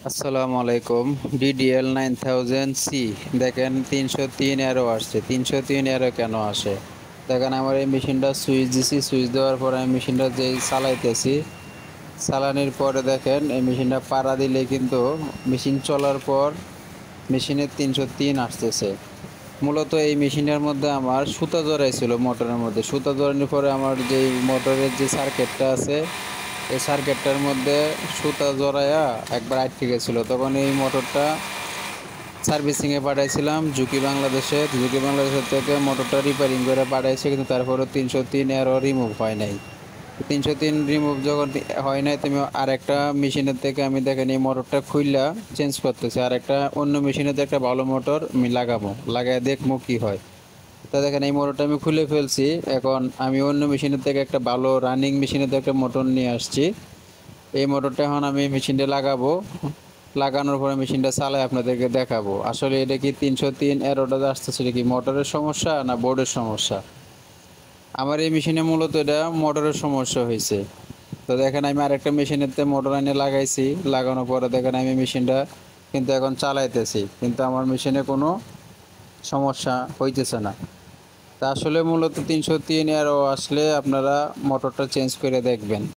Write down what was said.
আসসালামু আলাইকুম। DDL 9000C দেখেন 303 এরো আসছে। 303 এরো কেন আসে? দেখেন আমার এই মেশিনটা সুইচ দিছি, সুইচ দেওয়ার পর আমি মেশিনটা যেই চালাইতেছি, চালানোর পরে দেখেন এই মেশিনটা পাড়া দিলে কিন্তু মেশিন চলার পর মেশিনের 303 আসতেছে। মূলত এই মেশিনের মধ্যে আমার সুতা জড়াইছিল মোটরের মধ্যে। সুতা জড়ানোর পরে আমার যে মোটরের যে সার্কিটটা আছে, এই সার্কিটটার মধ্যে সুতা জড়ায়া একবার আটকে গেছিলো। তখন এই মোটরটা সার্ভিসিংয়ে পাঠাইছিলাম ঝুঁকি বাংলাদেশের থেকে মোটরটা রিপেয়ারিং করে পাঠাইছে, কিন্তু তারপরেও 303 এরও রিমুভ হয় নাই। 303 রিমুভ যখন হয় নাই, তুমি আরেকটা মেশিনের থেকে আমি দেখেন এই মোটরটা খুললা চেঞ্জ করতেছি। আরেকটা অন্য মেশিনেতে একটা ভালো মোটর আমি লাগাই দেখবো কি হয়। তা দেখেন এই মোটরটা আমি খুলে ফেলছি। এখন আমি অন্য মেশিনের থেকে একটা ভালো রানিং মেশিনের থেকে একটা মোটর নিয়ে আসছি। এই মোটরটা এখন আমি মেশিনটা লাগাবো। লাগানোর পরে মেশিনটা চালাই আপনাদেরকে দেখাবো আসলে এটা কি 303 এরোটা আসতেছে, এটা কি মোটরের সমস্যা না বোর্ডের সমস্যা। আমার এই মেশিনে মূলত এটা মোটরের সমস্যা হয়েছে। তো দেখেন আমি আরেকটা মেশিনেতে মোটর এনে লাগাইছি। লাগানোর পরে দেখেন আমি মেশিনটা কিন্তু এখন চালাইতেছি, কিন্তু আমার মেশিনে কোনো সমস্যা হইতেছে না। তা আসলে মূলত 303 এরো আসলে আপনারা মোটরটা চেঞ্জ করে দেখবেন।